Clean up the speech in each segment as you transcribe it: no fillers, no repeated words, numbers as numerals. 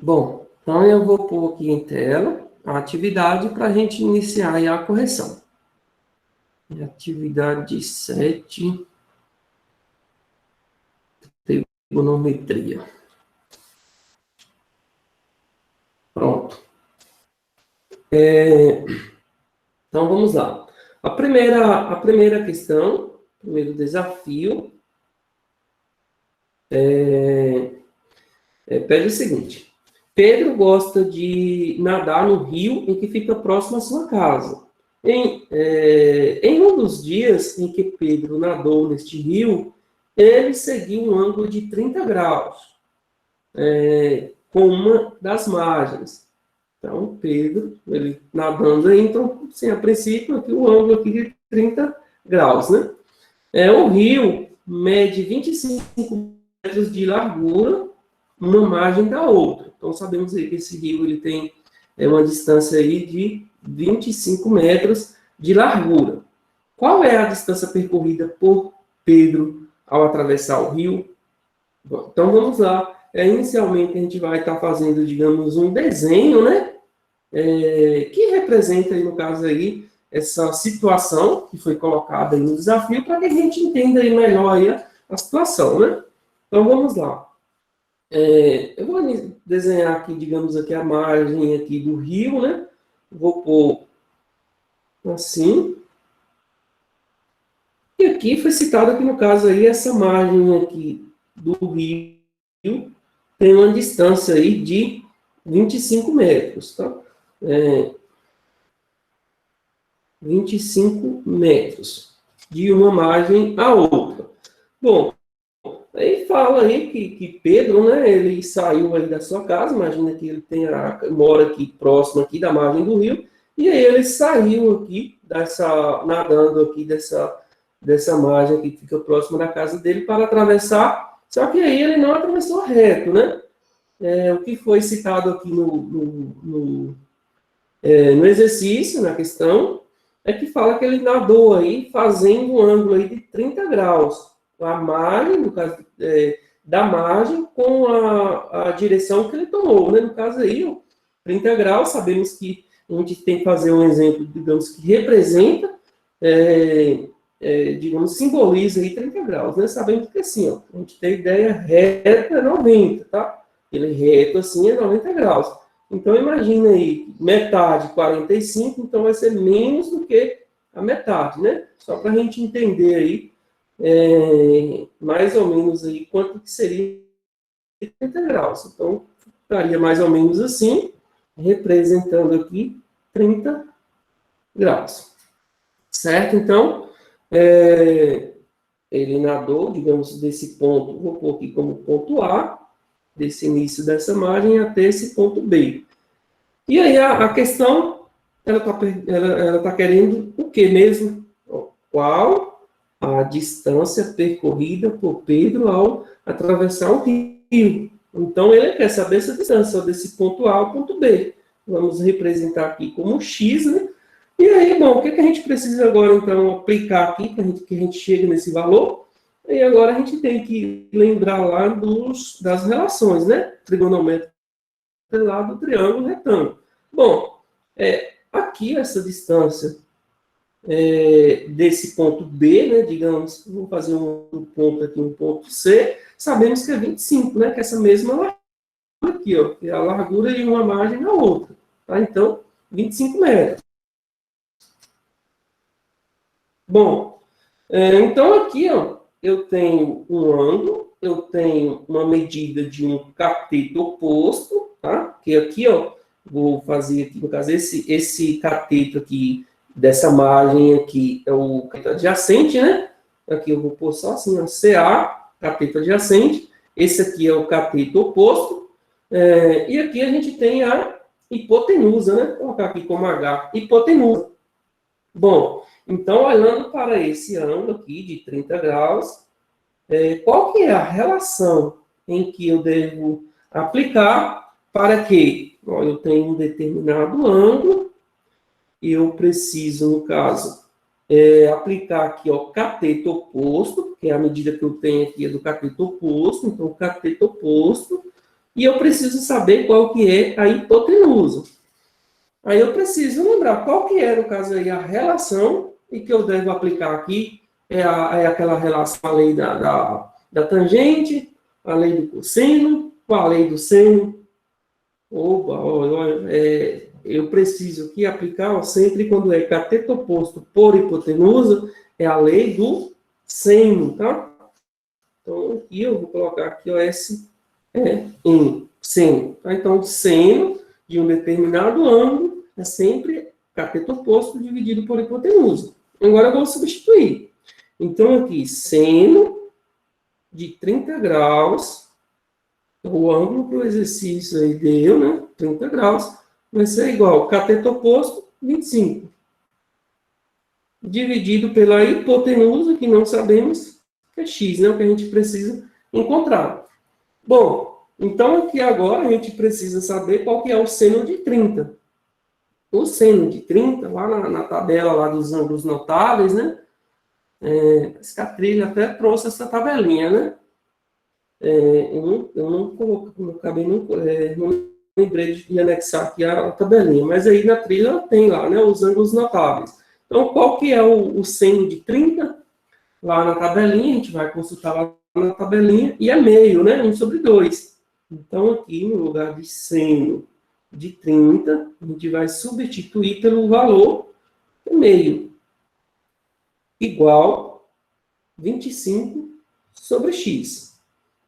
Bom, então eu vou pôr aqui em tela a atividade para a gente iniciar aí a correção. Atividade 7, trigonometria. Pronto. Então, vamos lá. A primeira questão, o primeiro desafio, pede o seguinte. Pedro gosta de nadar no rio em que fica próximo à sua casa. Em um dos dias em que Pedro nadou neste rio, ele seguiu um ângulo de 30 graus, com uma das margens. Então, Pedro, ele nadando aí, então, assim, a princípio, aqui o ângulo aqui de 30 graus, né? O rio mede 25 metros de largura, uma margem da outra. Então, sabemos aí que esse rio ele tem uma distância aí de 25 metros de largura. Qual é a distância percorrida por Pedro ao atravessar o rio? Bom, então, vamos lá. Inicialmente, a gente vai estar fazendo, digamos, um desenho, né? Que representa, aí, no caso, aí, essa situação que foi colocada aí no desafio, para que a gente entenda aí melhor aí a situação, né? Então, vamos lá. Eu vou desenhar aqui, digamos, aqui a margem aqui do rio, né? Vou pôr assim. E aqui foi citado aqui, no caso, aí, essa margem aqui do rio tem uma distância aí de 25 metros, tá? 25 metros de uma margem à outra. Bom, aí fala aí que Pedro, né, ele saiu aí da sua casa, imagina que ele mora aqui próximo aqui da margem do rio, e aí ele saiu aqui, nadando aqui dessa margem aqui que fica próximo da casa dele para atravessar, só que aí ele não atravessou reto, né? O que foi citado aqui no exercício, na questão, é que fala que ele nadou aí fazendo um ângulo aí de 30 graus. A margem, no caso, da margem com a direção que ele tomou, né? No caso aí, 30 graus, sabemos que a gente tem que fazer um exemplo, digamos, que representa, digamos, simboliza aí 30 graus, né? Sabemos que assim, ó, a gente tem ideia reta é 90, tá? Ele reto assim é 90 graus. Então, imagina aí, metade, 45, então vai ser menos do que a metade, né? Só para a gente entender aí, mais ou menos aí, quanto que seria 30 graus. Então, ficaria mais ou menos assim, representando aqui 30 graus. Certo? Então, ele nadou, digamos, desse ponto, vou pôr aqui como ponto A, desse início dessa margem até esse ponto B. E aí a questão, ela tá querendo o que mesmo? Qual a distância percorrida por Pedro ao atravessar o rio? Então, ele quer saber essa distância desse ponto A ao ponto B. Vamos representar aqui como X, né? E aí, bom, o que a gente precisa agora, então, aplicar aqui, para que a gente chegue nesse valor? E agora a gente tem que lembrar lá das relações, né? Trigonométrica lá do triângulo retângulo. Bom, aqui essa distância desse ponto B, né? Digamos, vamos fazer um ponto aqui, um ponto C, sabemos que é 25, né? Que é essa mesma largura aqui, ó, que é a largura de uma margem na outra, tá? Então, 25 metros. Bom, então aqui, ó, eu tenho um ângulo, eu tenho uma medida de um cateto oposto, tá? Que aqui, ó, vou fazer aqui, no caso, esse cateto aqui, dessa margem aqui, é o cateto adjacente, né? Aqui eu vou pôr só assim, ó, CA, cateto adjacente. Esse aqui é o cateto oposto. E aqui a gente tem a hipotenusa, né? Vou colocar aqui como H, hipotenusa. Bom, então, olhando para esse ângulo aqui de 30 graus, qual que é a relação em que eu devo aplicar para que eu tenha um determinado ângulo e eu preciso, no caso, aplicar aqui o cateto oposto, que é a medida que eu tenho aqui é do cateto oposto, então o cateto oposto, e eu preciso saber qual que é a hipotenusa. Aí eu preciso lembrar qual que é, no caso aí, a relação, e que eu devo aplicar aqui, é aquela relação, a lei da tangente, a lei do cosseno, com a lei do seno. Opa, eu preciso aqui aplicar, ó, sempre quando é cateto oposto por hipotenusa, é a lei do seno, tá? Então, aqui eu vou colocar aqui, ó, S, N, seno. Tá? Então, o seno de um determinado ângulo é sempre cateto oposto dividido por hipotenusa. Agora, eu vou substituir. Então, aqui, seno de 30 graus, o ângulo que o exercício aí deu, né? 30 graus, vai ser igual cateto oposto, 25. Dividido pela hipotenusa, que não sabemos, que é x, né? O que a gente precisa encontrar. Bom, então aqui agora a gente precisa saber qual que é o seno de 30. O seno de 30, lá na tabela lá dos ângulos notáveis, né? Parece que a trilha até trouxe essa tabelinha, né? Eu não coloquei, não acabei, não lembrei de anexar aqui a tabelinha, mas aí na trilha tem lá, né, os ângulos notáveis. Então, qual que é o seno de 30? Lá na tabelinha, a gente vai consultar lá na tabelinha, e é meio, né, 1/2. Então, aqui no lugar de seno de 30, a gente vai substituir pelo valor meio, igual 25/x.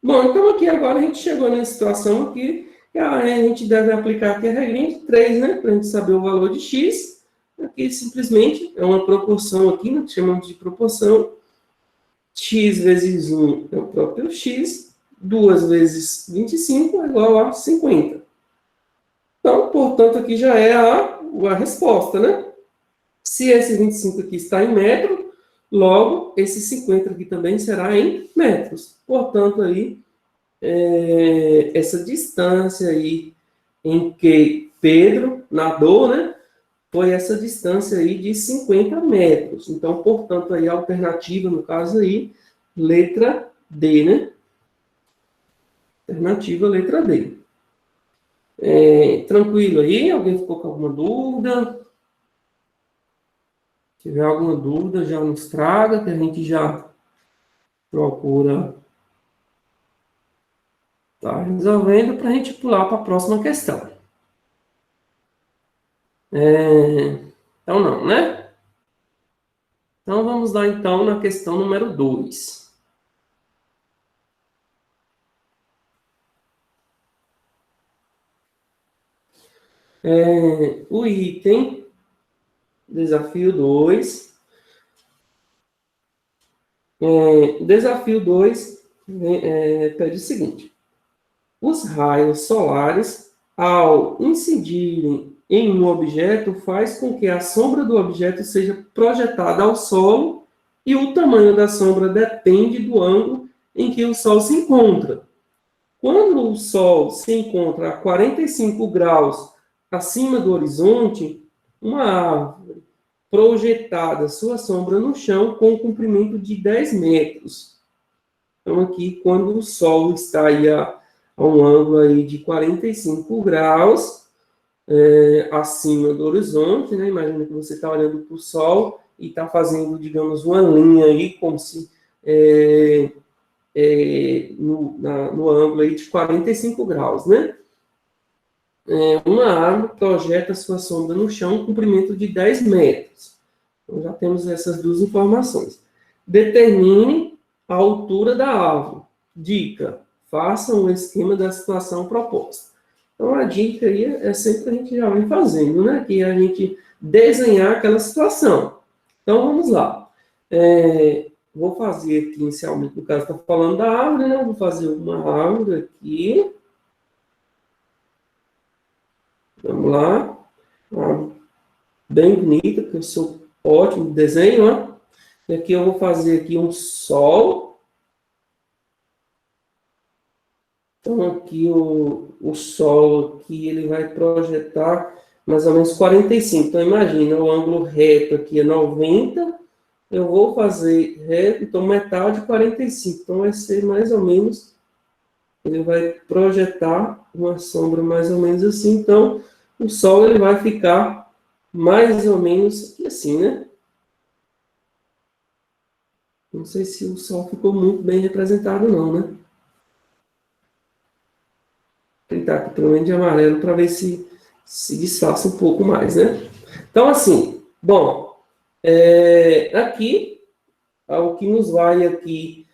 Bom, então aqui agora a gente chegou na situação aqui, que a gente deve aplicar aqui a regrinha de 3, né? Para a gente saber o valor de x. Aqui simplesmente é uma proporção aqui, né, que chamamos de proporção. X vezes 1 é o próprio x, 2 vezes 25 é igual a 50. Então, portanto, aqui já é a resposta, né? Se esse 25 aqui está em metro, logo, esse 50 aqui também será em metros. Portanto, aí, essa distância aí em que Pedro nadou, né, foi essa distância aí de 50 metros. Então, portanto, aí a alternativa, no caso aí, letra D, né? Alternativa, letra D. Tranquilo aí? Alguém ficou com alguma dúvida? Se tiver alguma dúvida, já nos traga, que a gente já procura tá resolvendo para a gente pular para a próxima questão. Então, não, né? Então, vamos lá, então, na questão número 2. O item, desafio 2. Desafio 2 pede o seguinte. Os raios solares, ao incidirem em um objeto, faz com que a sombra do objeto seja projetada ao solo e o tamanho da sombra depende do ângulo em que o Sol se encontra. Quando o Sol se encontra a 45 graus acima do horizonte, uma árvore projetada sua sombra no chão com um comprimento de 10 metros. Então, aqui, quando o Sol está aí a um ângulo aí de 45 graus acima do horizonte, né? Imagina que você está olhando para o Sol e está fazendo, digamos, uma linha aí, como se no ângulo aí de 45 graus, né? Uma árvore projeta sua sombra no chão, comprimento de 10 metros. Então, já temos essas duas informações. Determine a altura da árvore. Dica: faça um esquema da situação proposta. Então, a dica aí é sempre a gente já vem fazendo, né? Que é a gente desenhar aquela situação. Então, vamos lá. Vou fazer aqui, inicialmente, no caso, está falando da árvore, né? Vou fazer uma árvore aqui. Vamos lá. Bem bonita, porque eu sou ótimo de desenho, ó. E aqui eu vou fazer aqui um sol. Então, aqui o sol, aqui, ele vai projetar mais ou menos 45. Então, imagina, o ângulo reto aqui é 90. Eu vou fazer reto, então, metade de 45. Então, vai ser mais ou menos ele vai projetar uma sombra mais ou menos assim. Então, o Sol ele vai ficar mais ou menos assim, né? Não sei se o Sol ficou muito bem representado, não, né? Vou tentar aqui pelo menos de amarelo para ver se disfarça um pouco mais, né? Então, assim, bom, aqui, o que nos vai aqui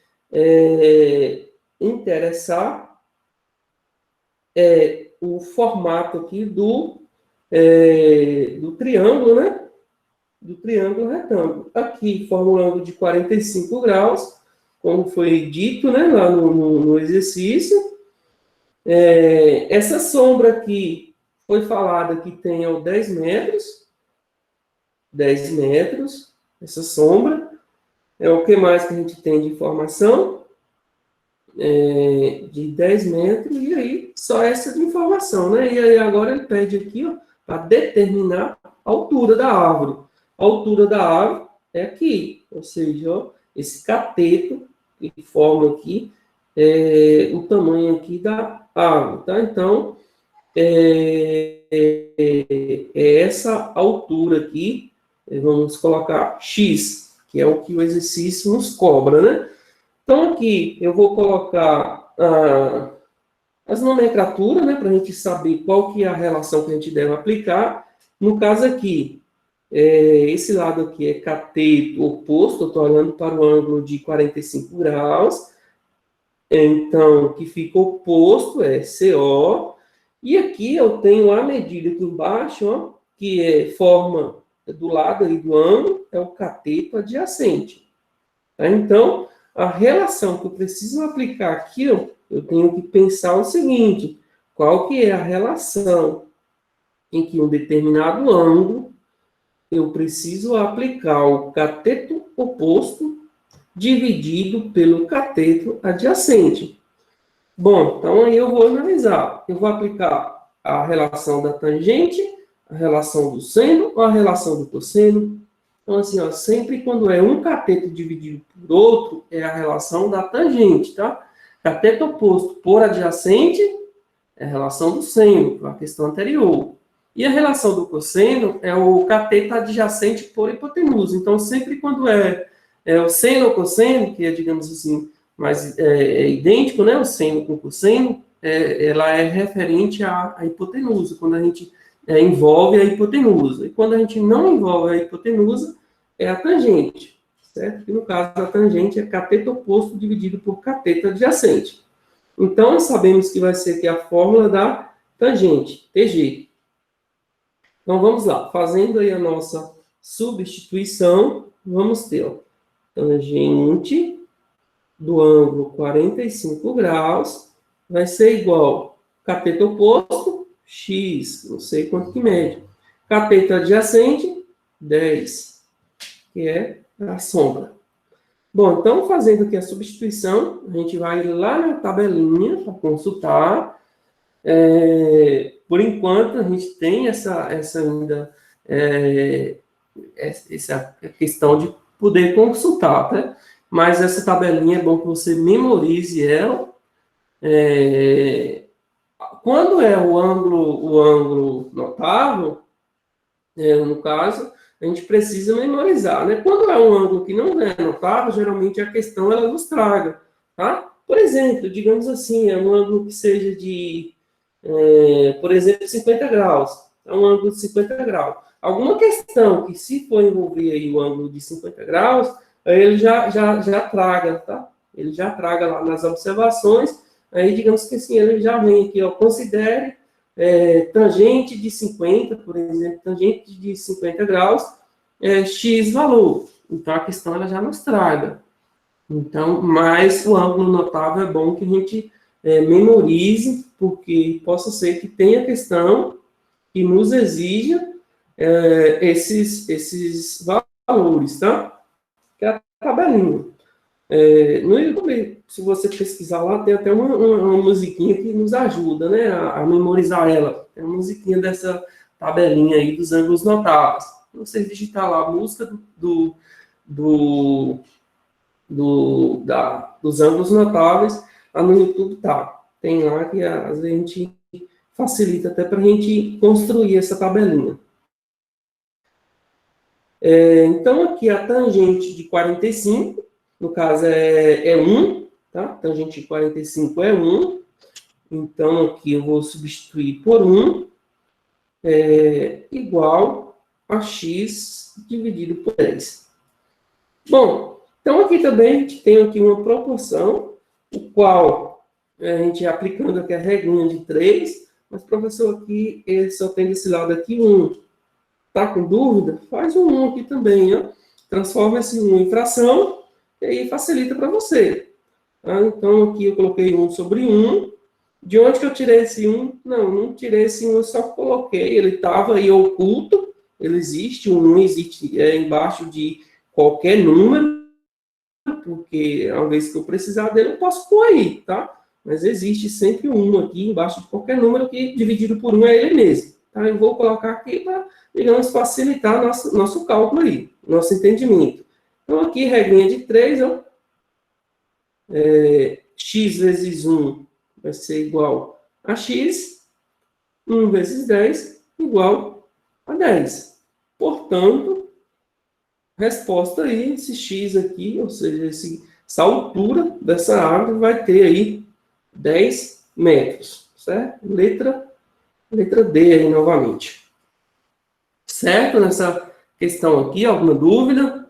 interessar é o formato aqui do triângulo, né? Do triângulo retângulo. Aqui, formulando de 45 graus, como foi dito, né, lá no exercício. Essa sombra aqui foi falada que tem 10 metros. 10 metros, essa sombra. O que mais que a gente tem de informação? De 10 metros, e aí só essa de informação, né? E aí agora ele pede aqui, ó, para determinar a altura da árvore. A altura da árvore é aqui, ou seja, ó, esse cateto que forma aqui o tamanho aqui da árvore, tá? Então, essa altura aqui, vamos colocar x, que é o que o exercício nos cobra, né? Então, aqui eu vou colocar as nomenclaturas, né, para a gente saber qual que é a relação que a gente deve aplicar. No caso aqui, esse lado aqui é cateto oposto, eu estou olhando para o ângulo de 45 graus. Então, o que fica oposto é CO. E aqui eu tenho a medida aqui embaixo, ó, que forma do lado aí do ângulo, é o cateto adjacente. Tá? Então, a relação que eu preciso aplicar aqui, eu tenho que pensar o seguinte: qual que é a relação em que um determinado ângulo eu preciso aplicar o cateto oposto dividido pelo cateto adjacente? Bom, então aí eu vou analisar. Eu vou aplicar a relação da tangente, a relação do seno ou a relação do cosseno. Então, assim, ó, sempre quando é um cateto dividido por outro, é a relação da tangente, tá? Cateto oposto por adjacente é a relação do seno, a questão anterior. E a relação do cosseno é o cateto adjacente por hipotenusa. Então, sempre quando é o seno ou cosseno, que é, digamos assim, mas é idêntico, né? O seno com o cosseno, ela é referente à hipotenusa, quando a gente envolve a hipotenusa. E quando a gente não envolve a hipotenusa, é a tangente, certo? E no caso, a tangente é cateto oposto dividido por cateto adjacente. Então, nós sabemos que vai ser aqui a fórmula da tangente, TG. Então, vamos lá. Fazendo aí a nossa substituição, vamos ter, ó, tangente do ângulo 45 graus vai ser igual cateto oposto, x, não sei quanto que mede. Cateto adjacente, 10, que é a sombra. Bom, então, fazendo aqui a substituição, a gente vai lá na tabelinha para consultar. Por enquanto, a gente tem essa ainda essa questão de poder consultar, tá? Mas essa tabelinha é bom que você memorize ela. Quando é o ângulo notável, no caso, a gente precisa memorizar, né? Quando é um ângulo que não é notável, geralmente a questão ela nos traga, tá? Por exemplo, digamos assim, é um ângulo que seja de, por exemplo, 50 graus. É um ângulo de 50 graus. Alguma questão que, se for envolver aí o ângulo de 50 graus, aí ele já traga, tá? Ele já traga lá nas observações, aí digamos que assim, ele já vem aqui, ó, considere tangente de 50, por exemplo, tangente de 50 graus, x valor. Então, a questão ela já nos traga. Então, mas o ângulo notável é bom que a gente memorize, porque possa ser que tenha questão que nos exija esses valores, tá? Que é a tabelinha. No YouTube, se você pesquisar lá, tem até uma musiquinha que nos ajuda, né, a memorizar ela. É uma musiquinha dessa tabelinha aí dos ângulos notáveis. Você digitar lá a música dos ângulos notáveis, lá no YouTube tá. tem lá que às vezes a gente facilita até para a gente construir essa tabelinha. Então, aqui a tangente de 45, no caso é 1, tá? Tangente de 45 é 1. Então, aqui eu vou substituir por 1, igual a x dividido por 10. Bom, então aqui também a gente tem aqui uma proporção, o qual a gente aplicando aqui a regrinha de 3, mas professor aqui, ele só tem desse lado aqui 1. Tá com dúvida? Faz um 1 aqui também, ó. Transforma esse 1 em fração, e aí facilita para você. Tá? Então, aqui eu coloquei 1 sobre 1. De onde que eu tirei esse 1? Não tirei esse 1, eu só coloquei. Ele estava aí oculto, ele existe, o 1 existe embaixo de qualquer número, porque uma vez que eu precisar dele, eu posso pôr aí, tá? Mas existe sempre um 1 aqui embaixo de qualquer número que dividido por 1 é ele mesmo. Tá? Eu vou colocar aqui para, digamos, facilitar nosso cálculo aí, nosso entendimento. Então, aqui, regrinha de 3, ó, x vezes 1 vai ser igual a x, 1 vezes 10 igual a 10. Portanto, resposta aí, esse x aqui, ou seja, essa altura dessa árvore vai ter aí 10 metros, certo? Letra D aí novamente. Certo? Nessa questão aqui, alguma dúvida?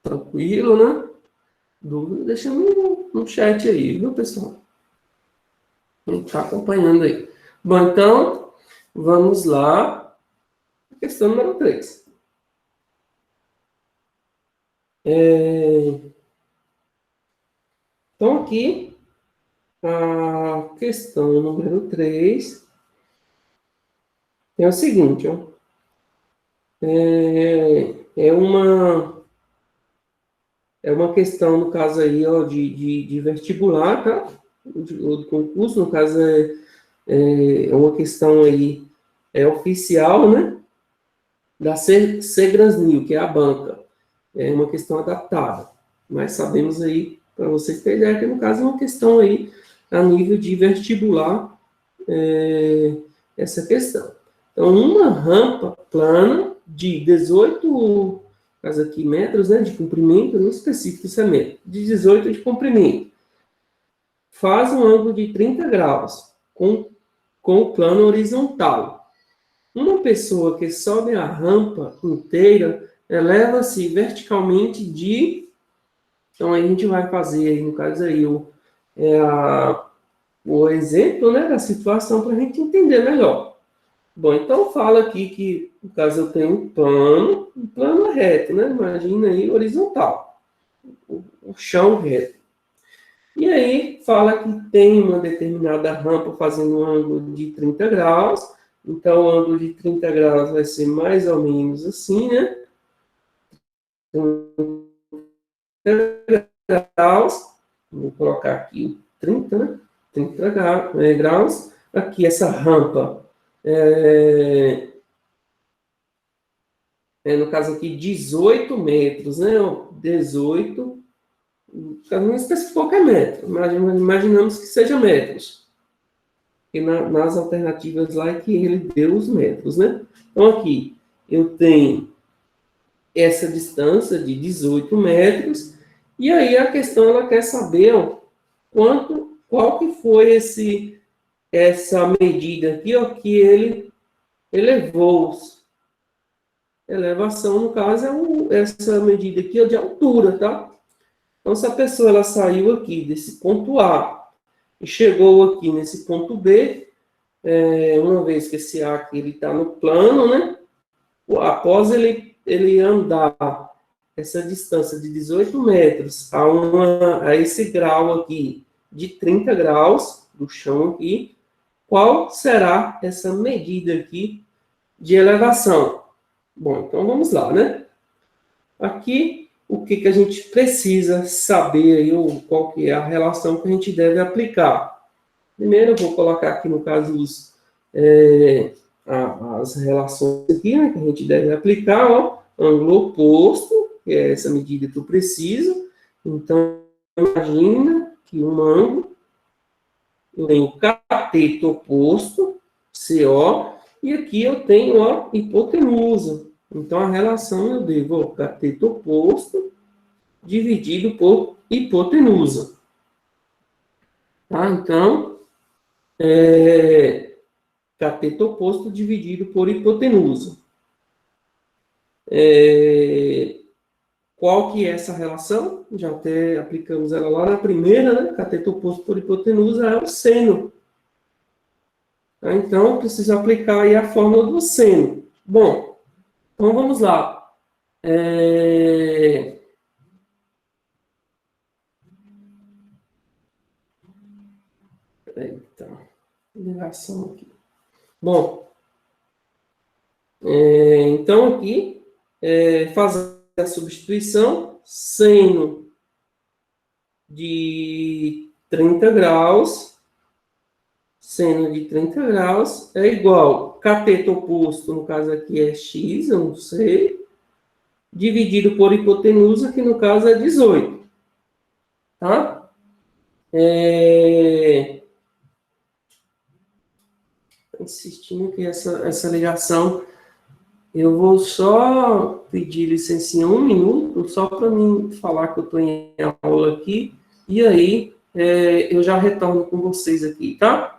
Tranquilo, né? Dúvida, deixa no chat aí, viu, pessoal? A gente está acompanhando aí. Bom, então, vamos lá. Questão número 3. Então, aqui, a questão número 3 é o seguinte, ó. É uma questão, no caso aí, ó, de vestibular, tá? Do concurso, no caso, é uma questão aí oficial, né? Da Segrasnil, que é a banca. É uma questão adaptada. Mas sabemos aí, para vocês terem ideia, que no caso é uma questão aí a nível de vestibular, essa questão. Então, uma rampa plana de 18, caso aqui, metros, né, de comprimento, não específico isso é metro, de 18 de comprimento, faz um ângulo de 30 graus com o plano horizontal. Uma pessoa que sobe a rampa inteira eleva-se verticalmente de... Então, aí a gente vai fazer, aí, no caso aí, o exemplo, né, da situação para a gente entender melhor. Bom, então fala aqui que, no caso, eu tenho um plano reto, né? Imagina aí horizontal, o chão reto. E aí fala que tem uma determinada rampa fazendo um ângulo de 30 graus, então o ângulo de 30 graus vai ser mais ou menos assim, né? 30 graus, vou colocar aqui 30, né? 30 graus. Aqui essa rampa no caso aqui 18 metros, né? 18, não especificou que é metro, imaginamos que seja metros. E nas alternativas lá é que ele deu os metros, né? Então aqui eu tenho essa distância de 18 metros, e aí a questão ela quer saber, ó, qual que foi essa medida aqui, ó, que ele elevou. Elevação, no caso, essa medida aqui ó, de altura, tá? Então, se a pessoa ela saiu aqui desse ponto A e chegou aqui nesse ponto B, uma vez que esse A aqui está no plano, né? Após ele andar essa distância de 18 metros a esse grau aqui de 30 graus do chão aqui, qual será essa medida aqui de elevação? Bom, então vamos lá, né? Aqui, o que a gente precisa saber aí, ou qual que é a relação que a gente deve aplicar? Primeiro, eu vou colocar aqui, no caso, as relações aqui, né, que a gente deve aplicar, ó, ângulo oposto, que é essa medida que eu preciso. Então, imagina que um ângulo, eu tenho cateto oposto, CO, e aqui eu tenho a hipotenusa. Então, a relação eu devo ao cateto oposto dividido por hipotenusa. Tá? Então, cateto oposto dividido por hipotenusa. Qual que é essa relação? Já até aplicamos ela lá na primeira, né? Cateto oposto por hipotenusa é o seno. Tá? Então, eu preciso aplicar aí a fórmula do seno. Bom, então vamos lá. Eita, ligação aqui. Bom, então aqui, fazer a substituição, seno de 30 graus, seno de 30 graus é igual, cateto oposto, no caso aqui é x, eu não sei, dividido por hipotenusa, que no caso é 18. Tá? Insistindo que essa ligação, eu vou só pedir licença um minuto, só para mim falar que eu estou em aula aqui, e aí eu já retorno com vocês aqui, tá?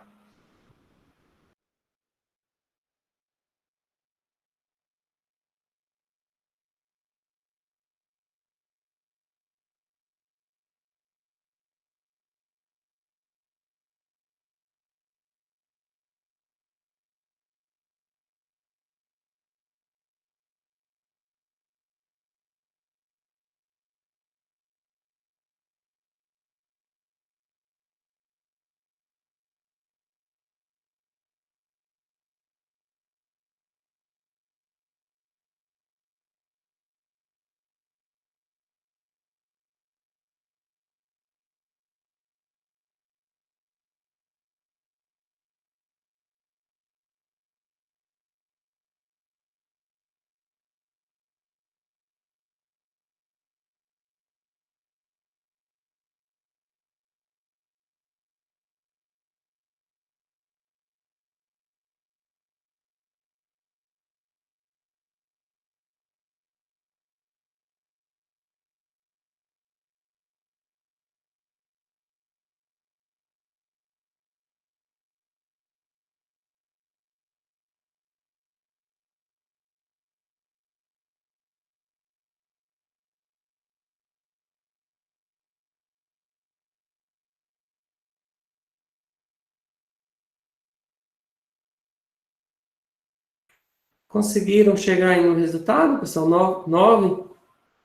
Conseguiram chegar aí no resultado, pessoal? 9?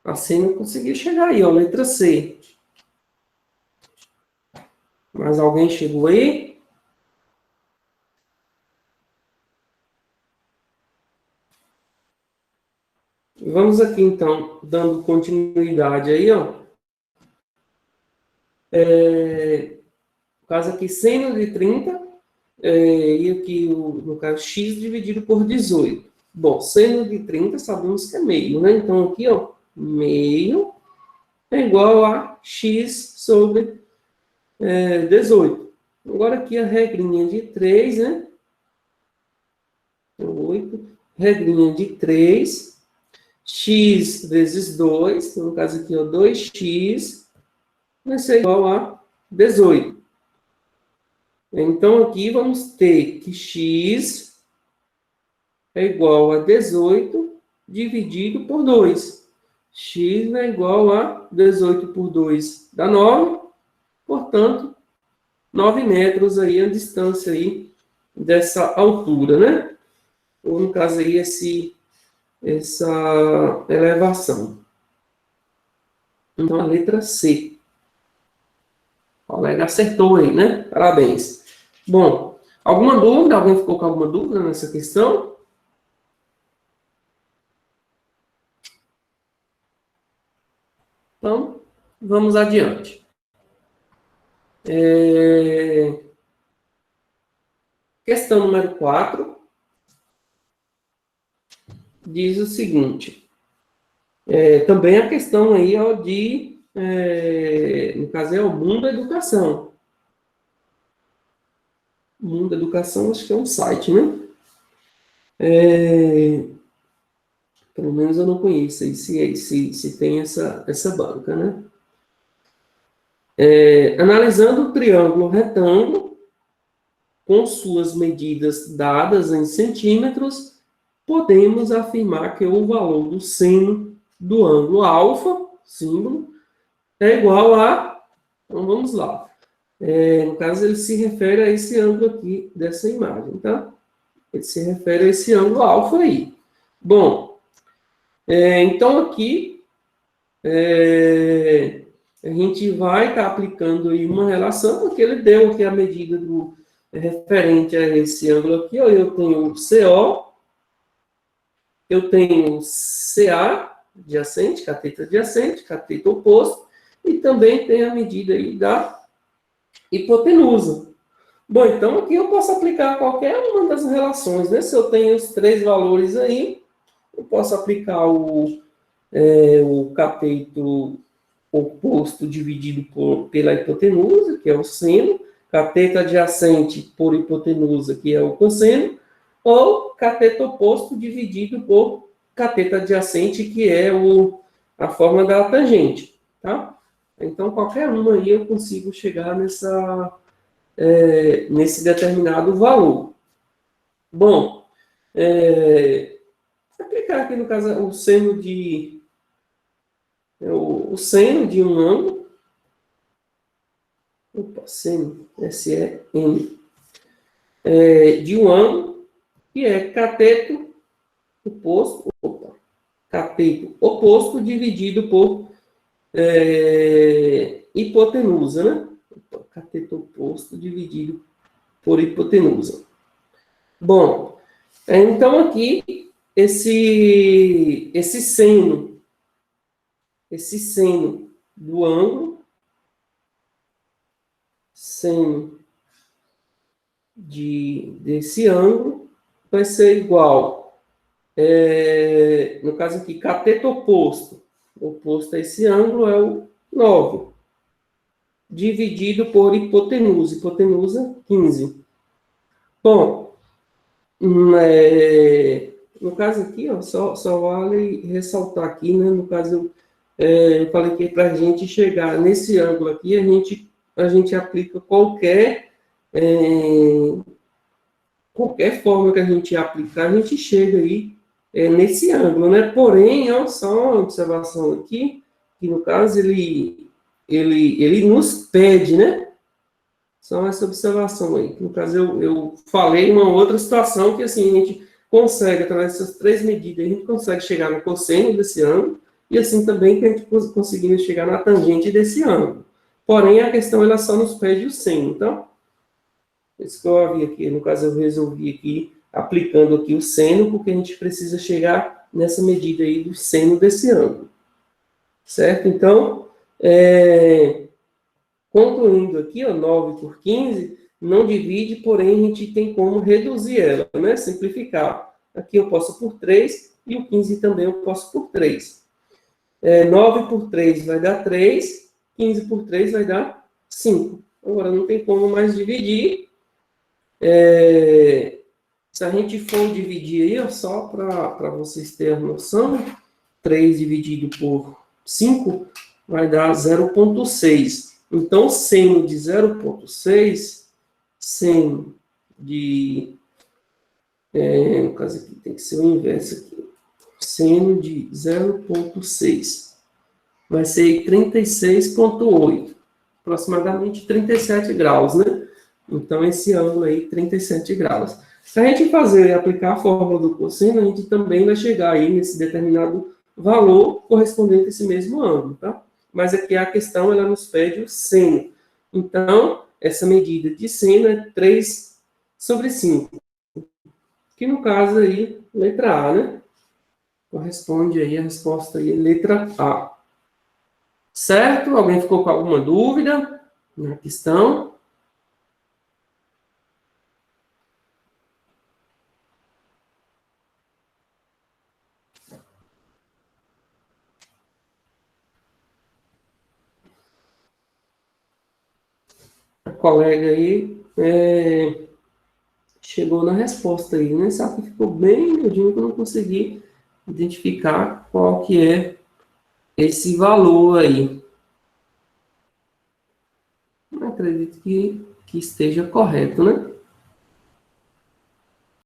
Assim não conseguiu chegar aí, ó, letra C. Mas alguém chegou aí? Vamos aqui, então, dando continuidade aí, ó. No caso aqui, seno de 30, e aqui, no caso, x dividido por 18. Bom, seno de 30 sabemos que é meio, né? Então, aqui, ó, meio é igual a x sobre 18. Agora, aqui a regrinha de 3, né? 8. Regrinha de 3. X vezes 2, no caso aqui, ó, 2x, vai ser igual a 18. Então, aqui vamos ter que x é igual a 18 dividido por 2. X é igual a 18 por 2 dá 9, portanto, 9 metros aí a distância aí dessa altura, né? Ou, no caso aí, essa elevação. Então, a letra C. O colega acertou aí, né? Parabéns. Bom, alguma dúvida? Alguém ficou com alguma dúvida nessa questão? Então, vamos adiante. Questão número 4 diz o seguinte. Também a questão aí, ó, no caso, é o Mundo Educação. Mundo Educação, acho que é um site, né? Pelo menos eu não conheço aí se tem essa banca, né? Analisando o triângulo retângulo, com suas medidas dadas em centímetros, podemos afirmar que o valor do seno do ângulo alfa, símbolo, é igual a... Então, vamos lá. No caso, ele se refere a esse ângulo aqui dessa imagem, tá? Ele se refere a esse ângulo alfa aí. Bom, então aqui, a gente vai estar aplicando aí uma relação, porque ele deu aqui a medida do referente a esse ângulo aqui, ó, eu tenho o CO, eu tenho o CA adjacente, cateto adjacente, cateto oposto, e também tem a medida aí da hipotenusa. Bom, então aqui eu posso aplicar qualquer uma das relações, né? Se eu tenho os três valores aí, eu posso aplicar o cateto oposto dividido pela hipotenusa, que é o seno, cateto adjacente por hipotenusa, que é o cosseno, ou cateto oposto dividido por cateto adjacente, que é a forma da tangente, tá? Então, qualquer uma aí eu consigo chegar nesse determinado valor. Bom, aplicar aqui no caso o seno de um ângulo, seno, S-E-N, de um ângulo, que é cateto oposto dividido por hipotenusa, né? Cateto oposto dividido por hipotenusa. Bom, então aqui, esse seno do ângulo, seno desse ângulo, vai ser igual, no caso aqui, cateto oposto a esse ângulo é o 9, dividido por hipotenusa 15. Bom, no caso aqui, ó, só vale ressaltar aqui, né, no caso, eu falei que para a gente chegar nesse ângulo aqui, a gente aplica qualquer forma que a gente aplicar, a gente chega aí nesse ângulo, né? Porém, ó, só uma observação aqui, que no caso ele nos pede, né? Só essa observação aí. No caso, eu falei uma outra situação que, assim, a gente consegue, através dessas três medidas, a gente consegue chegar no cosseno desse ângulo, e assim também que a gente conseguindo chegar na tangente desse ângulo. Porém, a questão, ela só nos pede o seno, então, isso que eu havia aqui, no caso, eu resolvi aqui, aplicando aqui o seno, porque a gente precisa chegar nessa medida aí do seno desse ângulo. Certo? Então, concluindo aqui, ó, 9 por 15, não divide, porém a gente tem como reduzir ela, né? Simplificar. Aqui eu posso por 3, e o 15 também eu posso por 3. 9 por 3 vai dar 3, 15 por 3 vai dar 5. Agora não tem como mais dividir. Se a gente for dividir aí, ó, só para vocês terem a noção, 3 dividido por 5 vai dar 0,6. Então, seno de 0,6, seno de... no caso aqui, tem que ser o inverso aqui. Seno de 0,6 vai ser 36,8. Aproximadamente 37 graus, né? Então, esse ângulo aí, 37 graus. Se a gente aplicar a fórmula do cosseno, a gente também vai chegar aí nesse determinado valor correspondente a esse mesmo ângulo, tá? Mas aqui a questão, ela nos pede o seno. Então, essa medida de seno é 3/5. Que no caso aí, letra A, né? Corresponde aí a resposta aí, letra A. Certo? Alguém ficou com alguma dúvida na questão? colega aí chegou na resposta aí, né? Só que ficou bem miudinho que eu não consegui identificar qual que é esse valor aí. Não acredito que esteja correto, né?